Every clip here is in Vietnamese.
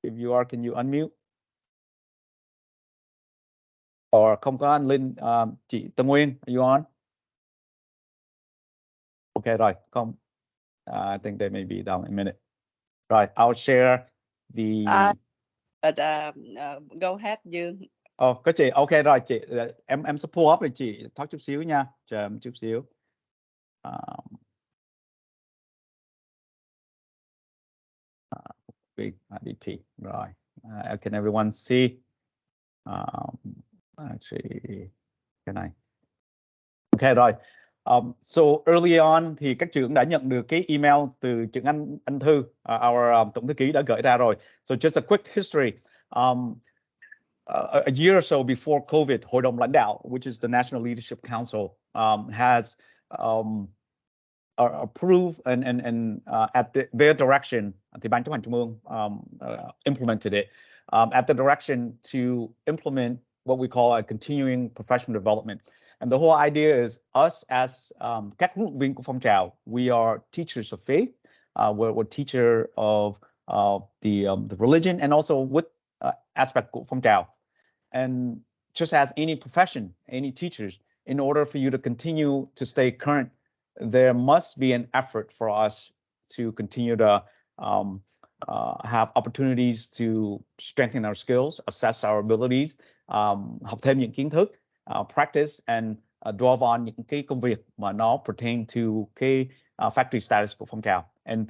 If you are, can you unmute? Or không có anh Linh, chị Tâm Nguyên, are you on? Okay, rồi, không. I think they may be down in a minute. Right, I'll share the. Go ahead, Dương. Có chị, ok rồi chị, em sẽ pull up rồi chị, talk chút xíu nha, chờ em chút xíu. Big IDP, rồi, can everyone see? Actually, can I? Ok rồi. So early on thì các trưởng đã nhận được cái email từ trưởng anh Thư, our tổng thư ký đã gửi ra rồi. So just a quick history. A year or so before COVID, Hội đồng lãnh đạo, which is the National Leadership Council, has approved and at their direction, thì Ban chấp hành Trung ương implemented it at the direction to implement what we call a continuing professional development. And the whole idea is us as các huấn luyện viên của phong trào, we are teachers of faith, we're teacher of the religion and also with aspect của phong trào. And just as any profession, any teachers, in order for you to continue to stay current, there must be an effort for us to continue to have opportunities to strengthen our skills, assess our abilities, học thêm những kiến thức, practice and draw on những cái công việc mà nó pertain to cái factory status của phong trào. And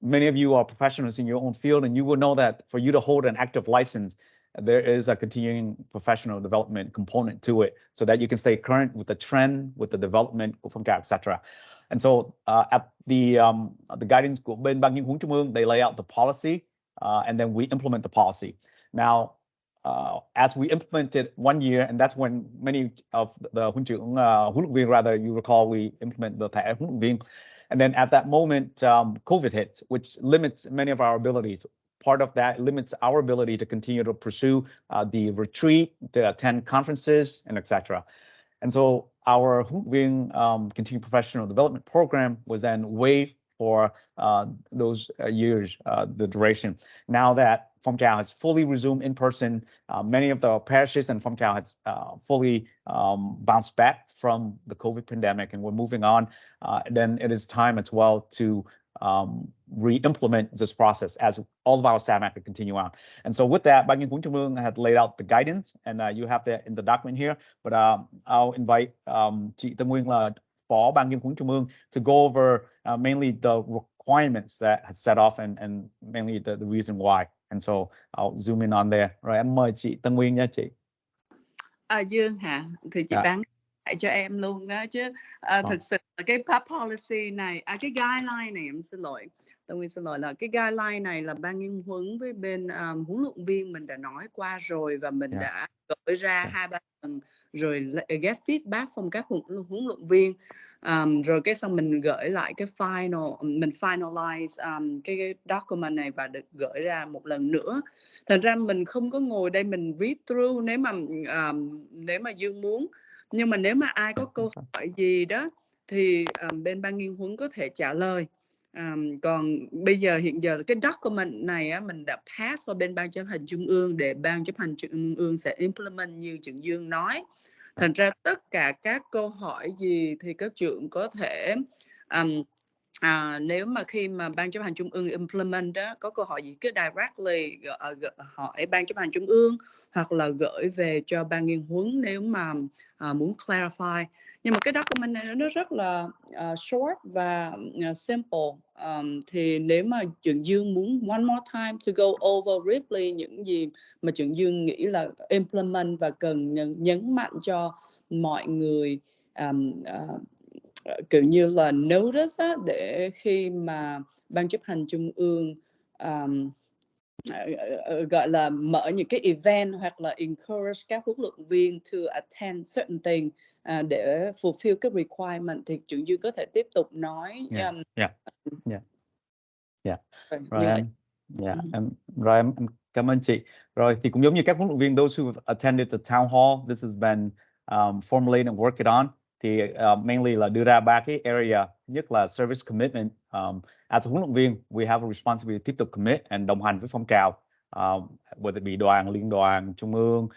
many of you are professionals in your own field, and you will know that for you to hold an active license, there is a continuing professional development component to it, so that you can stay current with the trend, with the development của phong trào, etc. And so at the guidance của bên Ban Nghiên huấn Trung ương, they lay out the policy, and then we implement the policy. Now, as we implemented 1 year, and that's when many of the huấn luyện viên, rather, you recall, we implement the thẻ huấn luyện viên. And then at that moment, COVID hit, which limits many of our abilities. Part of that limits our ability to continue to pursue the retreat, to attend conferences, and etc. And so our continuing professional development program was then waived for those years, the duration. Now that Phong Trào has fully resumed in person, many of the parishes and Phong Trào has fully bounced back from the COVID pandemic, and we're moving on. Then it is time as well to re-implement this process as all of our staff have to continue on. And so with that, Ban Nghiên huấn Trung ương had laid out the guidance, and you have that in the document here. But I'll invite chị Tâm Nguyên là Phó Ban Nghiên huấn Trung ương to go over mainly the requirements that had set off and mainly the reason why. And so I'll zoom in on there. Rồi em mời chị Tâm Nguyên nha chị. Dương hả? Thì chị bán lại cho em luôn đó chứ. Thực sự là cái policy này, cái guideline này, em xin lỗi. Tâm Nguyên xin lỗi, là cái guideline này là Ban Nghiên huấn với bên huấn luyện viên mình đã nói qua rồi, và mình đã gửi ra 2-3 lần rồi get feedback from các huấn luyện viên. Rồi cái xong mình gửi lại cái mình finalize cái document này và được gửi ra một lần nữa. Thành ra mình không có ngồi đây mình read through nếu mà Dương muốn. Nhưng mà nếu mà ai có câu hỏi gì đó thì bên Ban Nghiên huấn có thể trả lời. Còn bây giờ hiện giờ cái document này á, mình đã pass vào bên Ban chấp hành Trung ương để Ban chấp hành Trung ương sẽ implement như trưởng Dương nói. Thành ra tất cả các câu hỏi gì thì các trưởng có thể nếu mà khi mà Ban chấp hành Trung ương implement đó, có câu hỏi gì cứ directly hỏi Ban chấp hành Trung ương hoặc là gửi về cho Ban Nghiên huấn nếu mà muốn clarify. Nhưng mà cái document này nó rất là short và simple. Thì nếu mà trưởng Dương muốn one more time to go over briefly những gì mà trưởng Dương nghĩ là implement và cần nhấn mạnh cho mọi người kiểu như là notice á, để khi mà Ban chấp hành Trung ương gọi là mở những cái event hoặc là encourage các huấn luyện viên to attend certain thing để fulfill cái requirement, thì trưởng Dương có thể tiếp tục nói. Rồi em cảm ơn chị. Rồi thì cũng giống như các huấn luyện viên, those who have attended the town hall, this has been formulated and worked on. Thì mainly là đưa ra 3 cái area. Nhất là service commitment. As a huấn luyện viên, we have a responsibility tiếp tục commit and đồng hành với phong trào whether it be đoàn, liên đoàn, trung ương,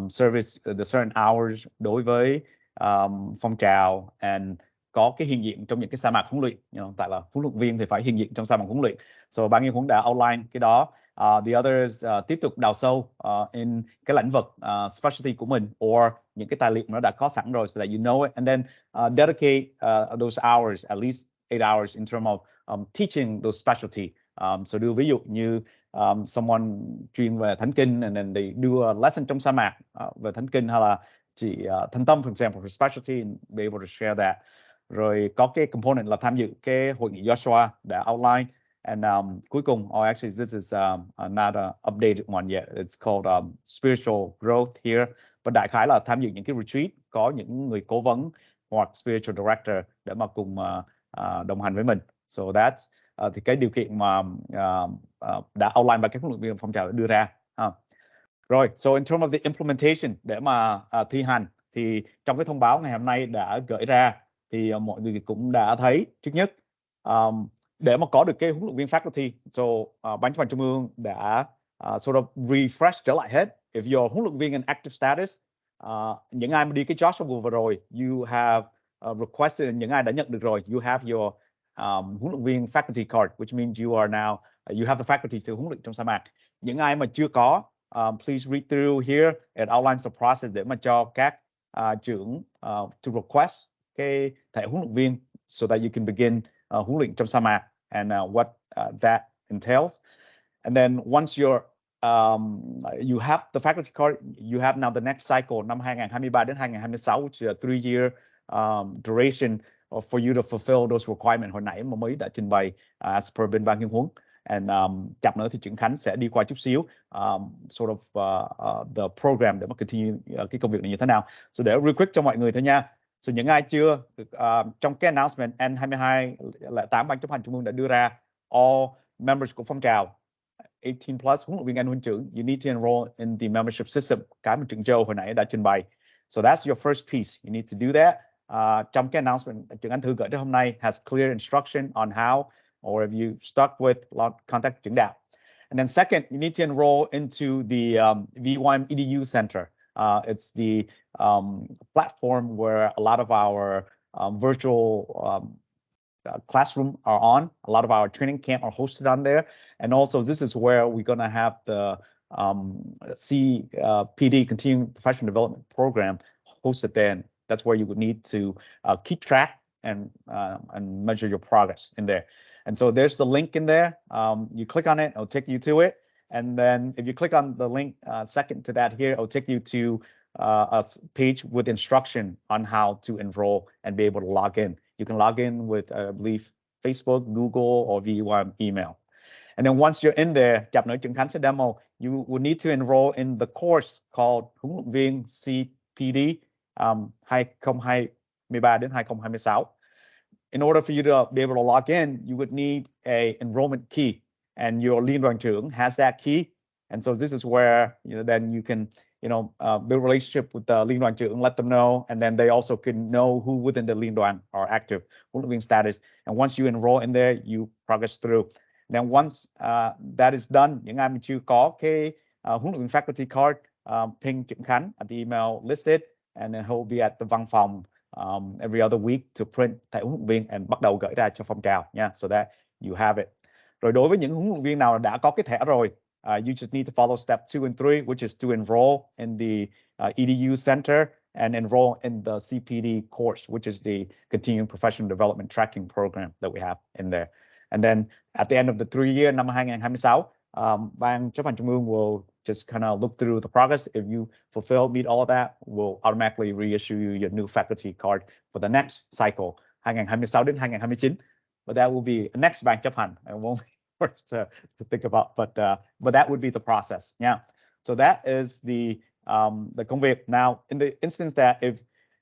service the certain hours đối với phong trào, and có cái hiện diện trong những cái sa mạc huấn luyện, tại là huấn luyện viên thì phải hiện diện trong sa mạc huấn luyện. So ban Nghiên huấn đã outline cái đó. The others tiếp tục đào sâu in cái lĩnh vực specialty của mình, or những cái tài liệu nó đã có sẵn rồi, so that you know it, and then dedicate those hours, at least 8 hours in terms of teaching those specialty. So đưa ví dụ như someone chuyên về thánh kinh, and then they do a lesson trong sa mạc về thánh kinh, hay là chị Thanh Tâm, for example, her specialty, and be able to share that. Rồi có cái component là tham dự cái hội nghị Joshua đã outline. And cuối cùng, actually this is not an updated one yet. It's called spiritual growth here. But đại khái là tham dự những cái retreat, có những người cố vấn hoặc spiritual director để mà cùng đồng hành với mình. So that's thì cái điều kiện mà đã outline và các huấn luyện viên phong trào đưa ra. Rồi, so in terms of the implementation, để mà thi hành, thì trong cái thông báo ngày hôm nay đã gửi ra, thì mọi người cũng đã thấy trước nhất, để mà có được cái huấn luyện viên faculty, so Ban chấp hành Trung ương đã sort of refresh trở lại hết. If you're huấn luyện viên in active status, những ai mà đi cái Joshua vừa rồi, you have requested, những ai đã nhận được rồi, you have your huấn luyện viên faculty card, which means you are now, you have the faculty to huấn luyện trong sa mạc. Những ai mà chưa có, please read through here. It outlines the process để mà cho các trưởng to request cái thẻ huấn luyện viên, so that you can begin huấn luyện trong sa mạc, and what that entails. And then once you're you have the faculty card, you have now the next cycle, năm 2023 đến 2026, which is a 3-year duration for you to fulfill those requirements hồi nãy mà mới đã trình bày as per bên Ban Nghiên huấn. And chặp nữa thì Trưởng Khánh sẽ đi qua chút xíu sort of the program để mà continue cái công việc này như thế nào. So để real quick cho mọi người thôi nha. So những ai chưa trong cái announcement N2208 Ban chấp hành Trung ương đã đưa ra, all members của phong trào 18 plus huấn luyện viên Anh huấn trưởng, you need to enroll in the membership system, cái mà Trưởng Châu hồi nãy đã trình bày. So that's your first piece, you need to do that. Trong cái announcement Trưởng Anh Thư gửi tới hôm nay has clear instruction on how, or if you stuck with, contact Trưởng Đạo. And then second, you need to enroll into the VEYM EDU Center. It's the platform where a lot of our virtual classroom are on. A lot of our training camp are hosted on there. And also this is where we're going to have the CPD, Continuing Professional Development Program, hosted there. And that's where you would need to keep track and measure your progress in there. And so there's the link in there. You click on it, it'll take you to it. And then if you click on the link second to that here, it'll take you to a page with instruction on how to enroll and be able to log in. You can log in with, I believe, Facebook, Google, or VEYM email. And then once you're in there, chapter Trưởng Khánh sẽ demo, you will need to enroll in the course called huấn luyện viên CPD 2023 đến 2026. In order for you to be able to log in, you would need a enrollment key, and your liên đoàn trưởng has that key. And so this is where then you can build a relationship with the liên đoàn trưởng, let them know, and then they also can know who within the liên đoàn are active, huấn luyện viên status. And once you enroll in there, you progress through. Then once that is done, những ai mà chưa có cái huấn luyện viên faculty card, ping Trưởng Khánh at the email listed, and then he'll be at the văn phòng every other week to print thẻ huấn luyện viên and bắt đầu gửi ra cho phong trào nha, so that you have it. Rồi đối với những huấn luyện viên nào đã có cái thẻ rồi, you just need to follow step 2 and 3, which is to enroll in the EDU center and enroll in the CPD course, which is the Continuing Professional Development Tracking Program that we have in there. And then at the end of the 3-year, năm 2026, Ban chấp hành Trung ương will just kind of look through the progress. If you fulfill, meet all of that, we'll automatically reissue you your new faculty card for the next cycle, 2026 đến 2029. But that will be a next Ban chấp hành. I won't first to think about, but that would be the process. Yeah. So that is the công việc. Now, in the instance that if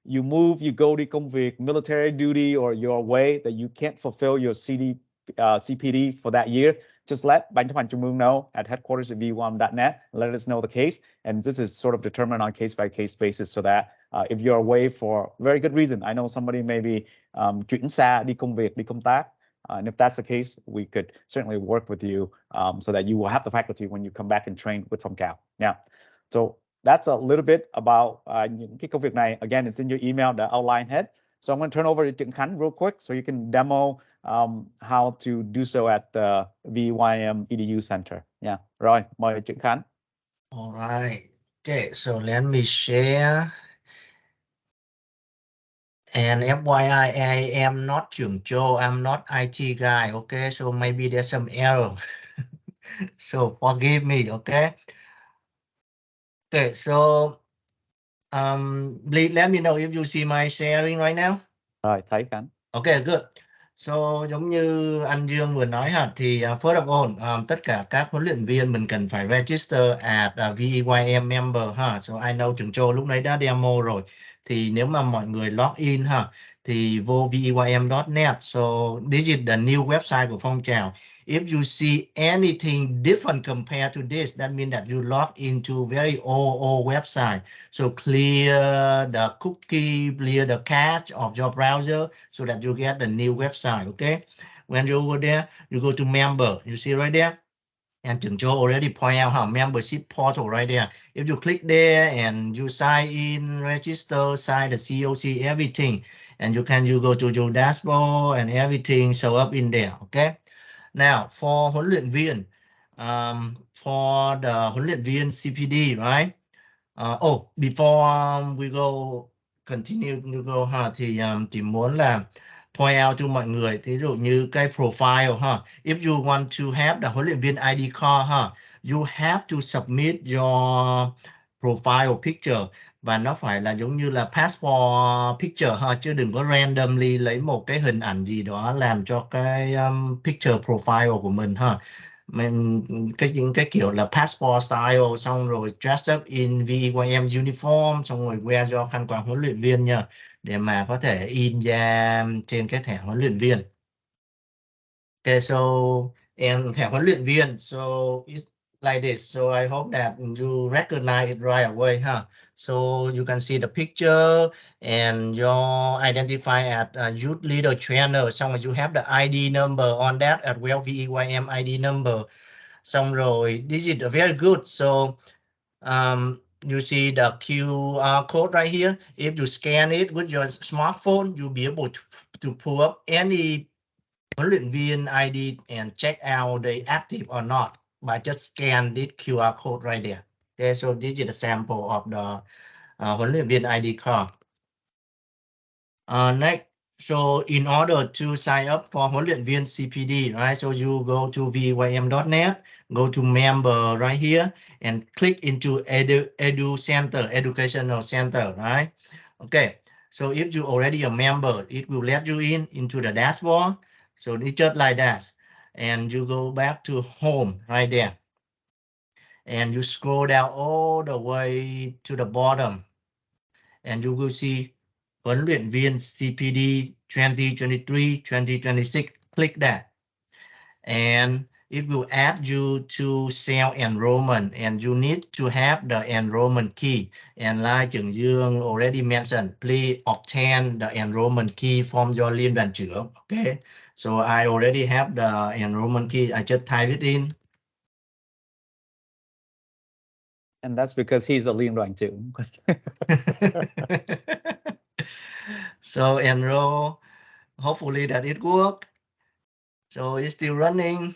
you move, you go to công việc, military duty, or you're away that you can't fulfill your CPD for that year, just let Ban chấp hành Trung ương know at headquarters at VEYM.net. Let us know the case, and this is sort of determined on case-by-case basis, so that if you're away for very good reason, I know somebody may be chuyển xa đi công việc, đi công tác, And if that's the case, we could certainly work with you so that you will have the faculty when you come back and train with Phong Trào. Yeah. So that's a little bit about những cái công việc này. Again, it's in your email, the outline head. So I'm going to turn over to Trịnh Khánh real quick so you can demo how to do so at the VEYM EDU Center. Yeah. Rồi, mời Trịnh Khánh. All right. Okay, so let me share. And FYI, I am not Trưởng Châu, I'm not IT guy, okay? So maybe there's some error. So forgive me, okay? Okay, so please let me know if you see my sharing right now. Rồi, thấy Khánh. Okay, good. So giống như anh Dương vừa nói ha, thì first of all, tất cả các huấn luyện viên mình cần phải register at VEYM member ha. So I know Trưởng Châu lúc nãy đã demo rồi. Thì nếu mà mọi người log in ha, thì vô veym.net. So this is the new website của Phong Trào. If you see anything different compared to this, that means that you log into very old website. So clear the cookie, clear the cache of your browser so that you get the new website, okay? When you go there, you go to member, you see right there? And Trưởng Châu already point out how membership portal right there. If you click there and you sign in, register, sign the COC, everything, and you go to your dashboard and everything show up in there, okay? Now, for huấn luyện viên, for the huấn luyện viên CPD, right? Before we go continue to go ha, thì chỉ muốn là point out cho mọi người, ví dụ như cái profile ha. If you want to have the huấn luyện viên ID card ha, you have to submit your profile picture, và nó phải là giống như là passport picture ha, chứ đừng có randomly lấy một cái hình ảnh gì đó làm cho cái picture profile của mình ha. Mình cái kiểu là passport style, xong rồi dress up in VEYM uniform, xong rồi wear cho khăn quàng huấn luyện viên nha, để mà có thể in ra trên cái thẻ huấn luyện viên. Okay, so and thẻ huấn luyện viên, so it's like this. So I hope that you recognize it right away, huh? So you can see the picture and your identify at youth leader trainer. Xong rồi you have the ID number on that as well, VEYM ID number. Xong rồi this is very good. So you see the QR code right here. If you scan it with your smartphone, you'll be able to pull up any huấn luyện viên ID and check out they active or not by just scan this QR code right there. Okay, so this is a sample of the huấn luyện viên ID card. Next, so in order to sign up for huấn luyện viên CPD, right? So you go to veym.net, go to member right here, and click into edu center, educational center, right? Okay, so if you already a member, it will let you into the dashboard. So it's just like that. And you go back to home right there. And you scroll down all the way to the bottom. And you will see huấn luyện viên CPD 2023-2026. Click that. And it will add you to self-enrollment. And you need to have the enrollment key. And like Trưởng Dương already mentioned, please obtain the enrollment key from your liên đoàn trưởng. Okay. So I already have the enrollment key. I just type it in. And that's because he's a liên đoàn trưởng. So enroll. Hopefully that it works. So it's still running.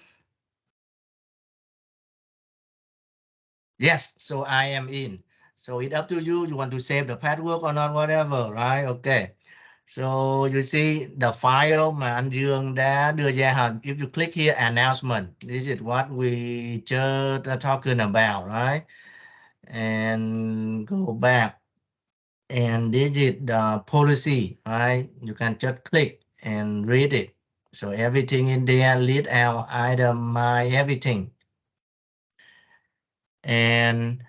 Yes, so I am in. So it's up to you. You want to save the password or not, whatever, right? Okay. So you see the file mà anh Dương đã đưa ra hẳn. If you click here, announcement. This is what we just talking about, right? And go back. And this is the policy, right? You can just click and read it. So everything in there, lead out, item, everything. And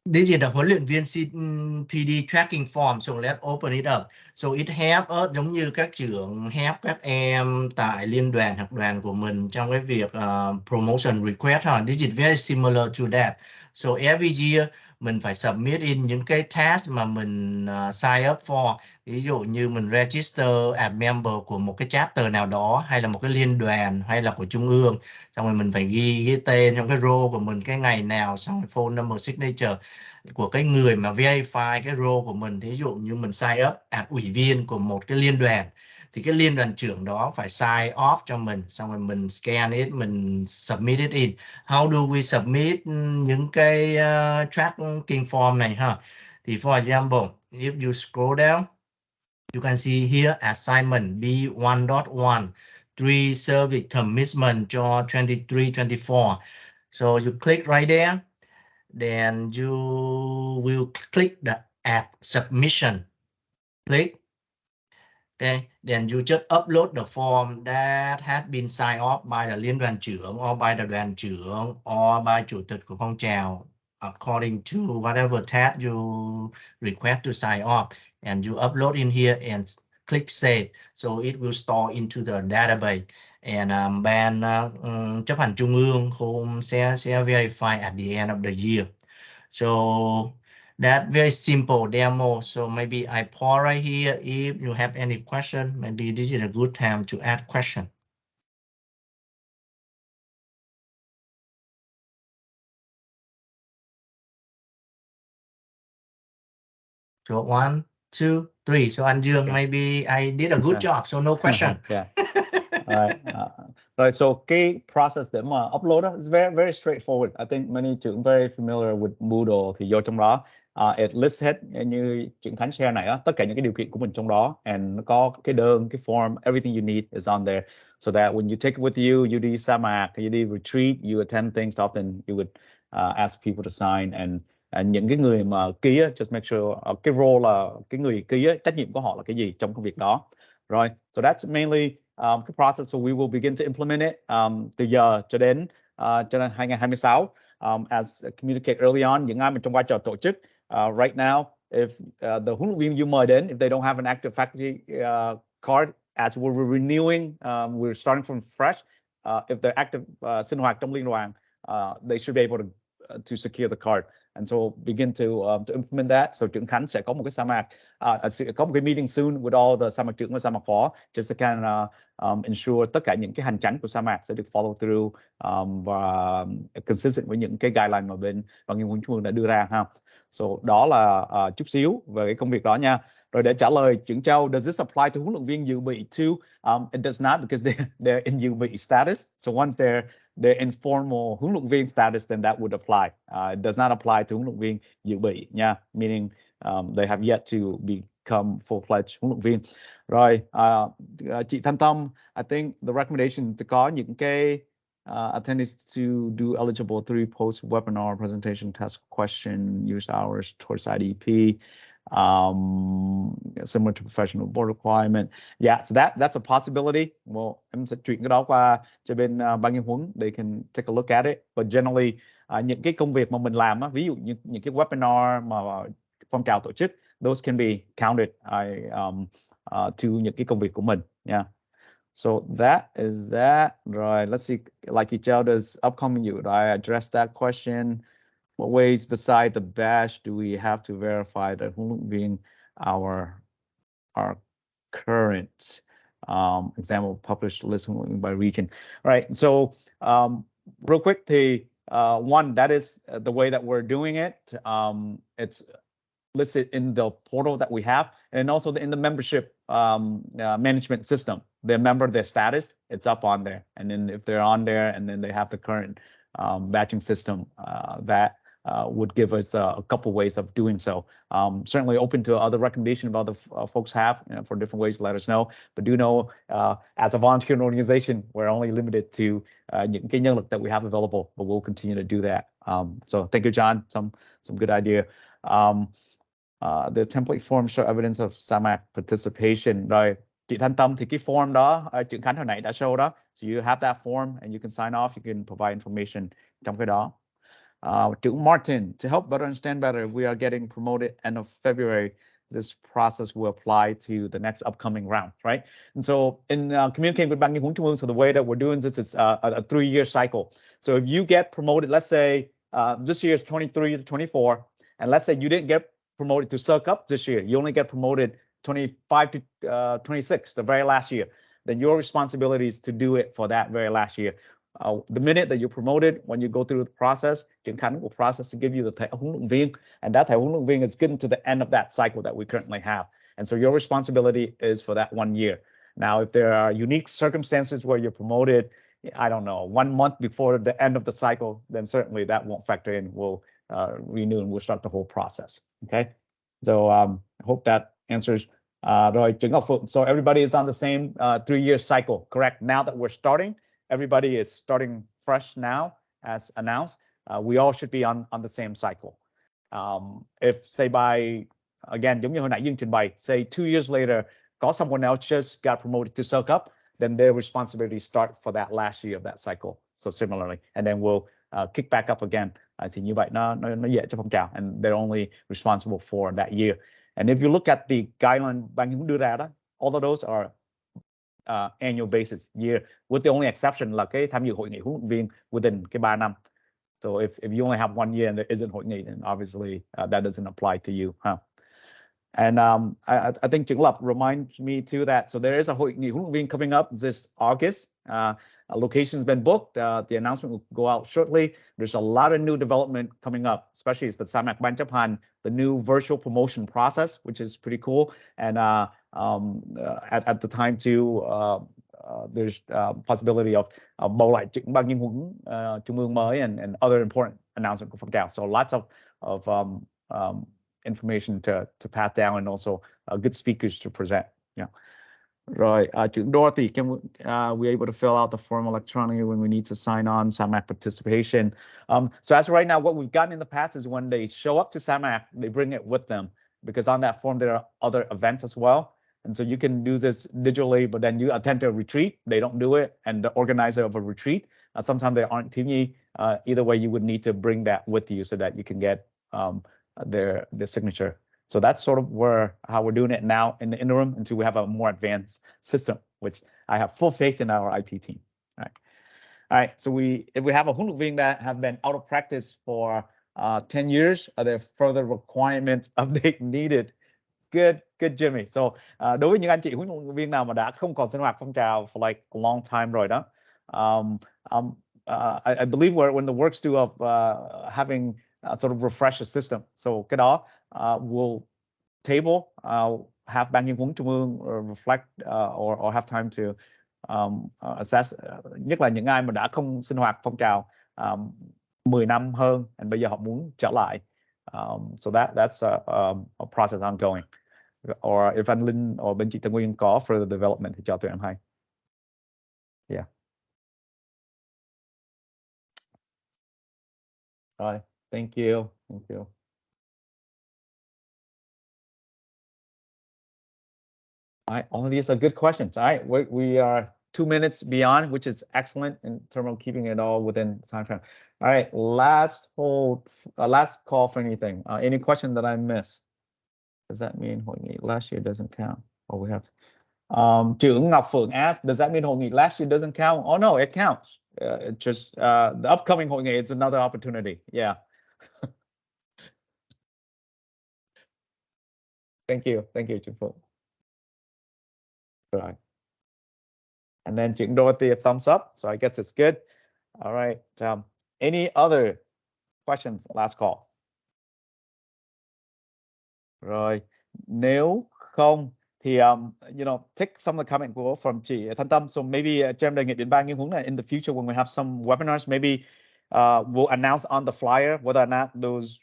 this is the huấn luyện viên CPD tracking form. So let's open it up. So it help us, giống như các trưởng help các em tại liên đoàn học đoàn của mình trong cái việc promotion request. This is very similar to that. So every year mình phải submit in những cái task mà mình sign up for. Ví dụ như mình register as member của một cái chapter nào đó, hay là một cái liên đoàn, hay là của trung ương. Xong rồi mình phải ghi cái tên trong cái role của mình, cái ngày nào, xong rồi phone number, signature của cái người mà verify cái role của mình. Ví dụ như mình sign up as ủy viên của một cái liên đoàn, thì cái liên đoàn trưởng đó phải sign off cho mình, xong rồi mình scan it, mình submit it in. How do we submit những cái tracking form này ha? Thì for example, if you scroll down, you can see here assignment B1.1, 3 service commitment cho 23-24. So you click right there, then you will click the add submission. Click. Okay, then you just upload the form that has been signed off by the liên đoàn trưởng or by the đoàn trưởng or by chủ tịch của phong trào according to whatever tab you request to sign off, and you upload in here and click save, so it will store into the database, and ban chấp hành trung ương sẽ verify at the end of the year. So that very simple demo. So maybe I pause right here. If you have any question, maybe this is a good time to add question. So 1, 2, 3. So Anh Dương, maybe I did a good job. So no question. Yeah. All right. Right. So cái process để mà upload đó is very very straightforward. I think many trưởng very familiar with Moodle, thì vô trong đó it lists hết như chuyện Khánh share này á, tất cả những cái điều kiện của mình trong đó, and nó có cái đơn, cái form, everything you need is on there, so that when you take it with you đi sa mạc, you đi retreat, you attend things often, you would ask people to sign, and những cái người mà ký á, just make sure cái role là cái người ký á, trách nhiệm của họ là cái gì trong công việc đó. Rồi, so that's mainly cái process, so we will begin to implement it từ giờ cho đến 2026. As communicate early on, những ai mà trong vai trò tổ chức, right now, if the huấn luyện viên you mời đến, if they don't have an active faculty card, as we're renewing, we're starting from fresh, if they're active sinh hoạt trong liên đoàn, they should be able to secure the card. And so begin to implement that. So trưởng Khánh sẽ có một cái sa mạc, có một cái meeting soon with all the sa mạc trưởng và sa mạc phó, just to kind of ensure tất cả những cái hành chánh của sa mạc sẽ được follow through và consistent với những cái guideline mà bên Ban Nghiên cứu Trung ương đã đưa ra ha. So đó là chút xíu về cái công việc đó nha. Rồi để trả lời trưởng Châu, does this apply to huấn luyện viên dự bị too? It does not, because they're in dự bị status. So once they're informal huấn luyện viên status, then that would apply. It does not apply to huấn luyện viên dự bị nha, meaning they have yet to become full-fledged huấn luyện viên. Rồi, chị Thanh Tâm, I think the recommendation to có những cái attendees to do eligible 3 post-webinar presentation test question use hours towards IDP. Similar to professional board requirement. Yeah, so that's a possibility. Well, em sẽ chuyển cái đó qua cho bên ban nghiên huấn, they can take a look at it. But generally, những cái công việc mà mình làm á, ví dụ như những cái webinar mà phong trào tổ chức, those can be counted to những cái công việc của mình. Yeah. So that is that. Rồi, let's see, like each other's upcoming, did I address that question? What ways beside the badge do we have to verify that huấn luyện viên our current example published list by region? All right, so real quick, one, that is the way that we're doing it. It's listed in the portal that we have, and also in the membership management system. They remember their status, it's up on there, and then if they're on there and then they have the current batching system, that would give us a couple ways of doing so. Certainly open to other recommendation of other folks have, for different ways, let us know. But do know, as a volunteer organization, we're only limited to những cái nhân lực that we have available, but we'll continue to do that. So thank you, John. Some good idea. The template form show evidence of sa mạc participation. Rồi, chị Thanh Tâm thì cái form đó, trưởng Khánh hồi nãy đã show đó. So you have that form and you can sign off, you can provide information trong cái đó. To Martin, to help better understand better, we are getting promoted end of February. This process will apply to the next upcoming round, right? And so in communicating with Ban Nghiên huấn Trung ương, so the way that we're doing this is a 3-year cycle. So if you get promoted, let's say this year is 23 to 24, and let's say you didn't get promoted to Sơ Cấp this year, you only get promoted 25 to 26, the very last year, then your responsibility is to do it for that very last year. The minute that you're promoted, when you go through the process, triển khai will process to give you the thẻ huấn luyện viên, and that thẻ huấn luyện viên is getting to the end of that cycle that we currently have. And so your responsibility is for that 1 year. Now, if there are unique circumstances where you're promoted, I don't know, 1 month before the end of the cycle, then certainly that won't factor in. We'll renew and we'll start the whole process. Okay, so I hope that answers. Rồi, Trần Ngọc Phượng, so everybody is on the same 3-year cycle, correct? Now that we're starting, everybody is starting fresh now, as announced. We all should be on the same cycle. If say by, again, giống như hồi nãy Dương trình bày, say 2 years later, có someone else just got promoted to Sơ Cấp, then their responsibility start for that last year of that cycle. So similarly, and then we'll kick back up again. Thì như vậy nó dễ cho phong trào, and they're only responsible for that year. And if you look at the guideline ban huấn đưa ra đó, all of those are annual basis year, with the only exception là cái tham dự hội nghị huấn luyện viên within cái 3 năm. So if you only have 1 year and there isn't hội nghị, then obviously that doesn't apply to you, huh? And I think Trịnh Lập reminds me too that so there is a hội nghị huấn luyện viên coming up this August. A location's been booked. The announcement will go out shortly. There's a lot of new development coming up, especially as the Samak Ban chấp hành, the new virtual promotion process, which is pretty cool. And at the time too, there's possibility of bầu lại trưởng ban nghiên huấn trung ương mới and other important announcements của phong trào. So lots of information to pass down, and also good speakers to present. Yeah. Rồi, trưởng Dorothy, can we able to fill out the form electronically when we need to sign on SAMAC participation? So as of right now, what we've gotten in the past is when they show up to SAMAC, they bring it with them, because on that form there are other events as well. And so you can do this digitally, but then you attend to a retreat, they don't do it, and the organizer of a retreat, sometimes they aren't team you. Either way, you would need to bring that with you so that you can get their signature. So that's sort of how we're doing it now in the interim until we have a more advanced system, which I have full faith in our IT team. All right. So if we have a huấn luyện viên that have been out of practice for 10 years, are there further requirements update needed? Good, Jimmy. So đối với những anh chị huấn luyện viên nào mà đã không còn sinh hoạt phong trào for like a long time rồi đó, I believe we're in the works too of having sort of refresh the system. So cái đó we'll table, have ban nghiên huấn trung ương reflect or have time to assess, nhất là những ai mà đã không sinh hoạt phong trào 10 năm hơn, and bây giờ họ muốn trở lại. So that's a process ongoing. Or if anh Linh or bên chị Tân Nguyên có further development thì cho tụi em hay. Yeah. Rồi, thank you. All right, all of these are good questions. All right, we are 2 minutes beyond, which is excellent in terms of keeping it all within time frame. All right, last call for anything. Any question that I missed? Does that mean hội nghị last year doesn't count? Or we have to? Trưởng Ngọc Phượng asked, does that mean hội nghị last year doesn't count? Oh no, it counts. It just the upcoming hội nghị is another opportunity. Yeah. Thank you, Trưởng Phượng. Right. And then Trịnh Dorothy, a thumbs up. So I guess it's good. All right. Any other questions? Last call. Rồi, nếu không thì take some of the comment from chị Thanh Tâm. So maybe cho em đề nghị đến ban nghiên huấn này in the future when we have some webinars, maybe we'll announce on the flyer whether or not those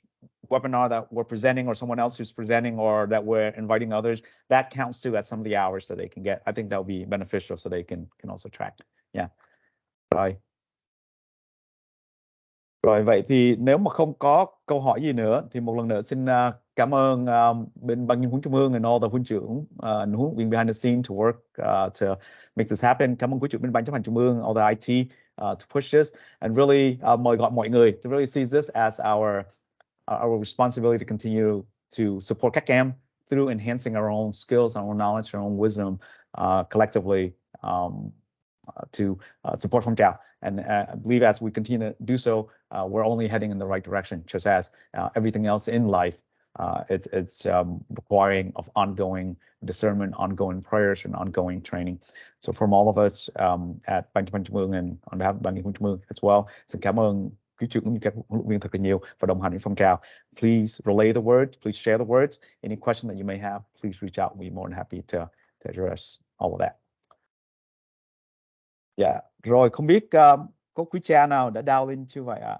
webinar that we're presenting or someone else who's presenting or that we're inviting others, that counts too at some of the hours that they can get. I think that would be beneficial so they can also track. Yeah. Rồi vậy thì nếu mà không có câu hỏi gì nữa thì một lần nữa xin cảm ơn bên ban nghiên huấn trung ương and all the huấn trưởng and huấn luyện behind the scene to work to make this happen. Cảm ơn quý trưởng bên ban chấp hành trung ương, all the IT to push this, and really mời gọi mọi người to really see this as our responsibility to continue to support các em through enhancing our own skills, our own knowledge, our own wisdom collectively to support phong trào. And I believe as we continue to do so, we're only heading in the right direction, just as everything else in life. It's requiring of ongoing discernment, ongoing prayers, and ongoing training. So from all of us at Ban Chấp hành Trung ương and on behalf of Ban Chấp hành Trung ương as well, xin cảm ơn quý trưởng cũng như các huấn luyện viên thật là nhiều và đồng hành với phong trào. Please relay the words, please share the words. Any question that you may have, please reach out. We'll be more than happy to address all of that. Dạ, rồi không biết có quý cha nào đã dial in chưa vậy ạ?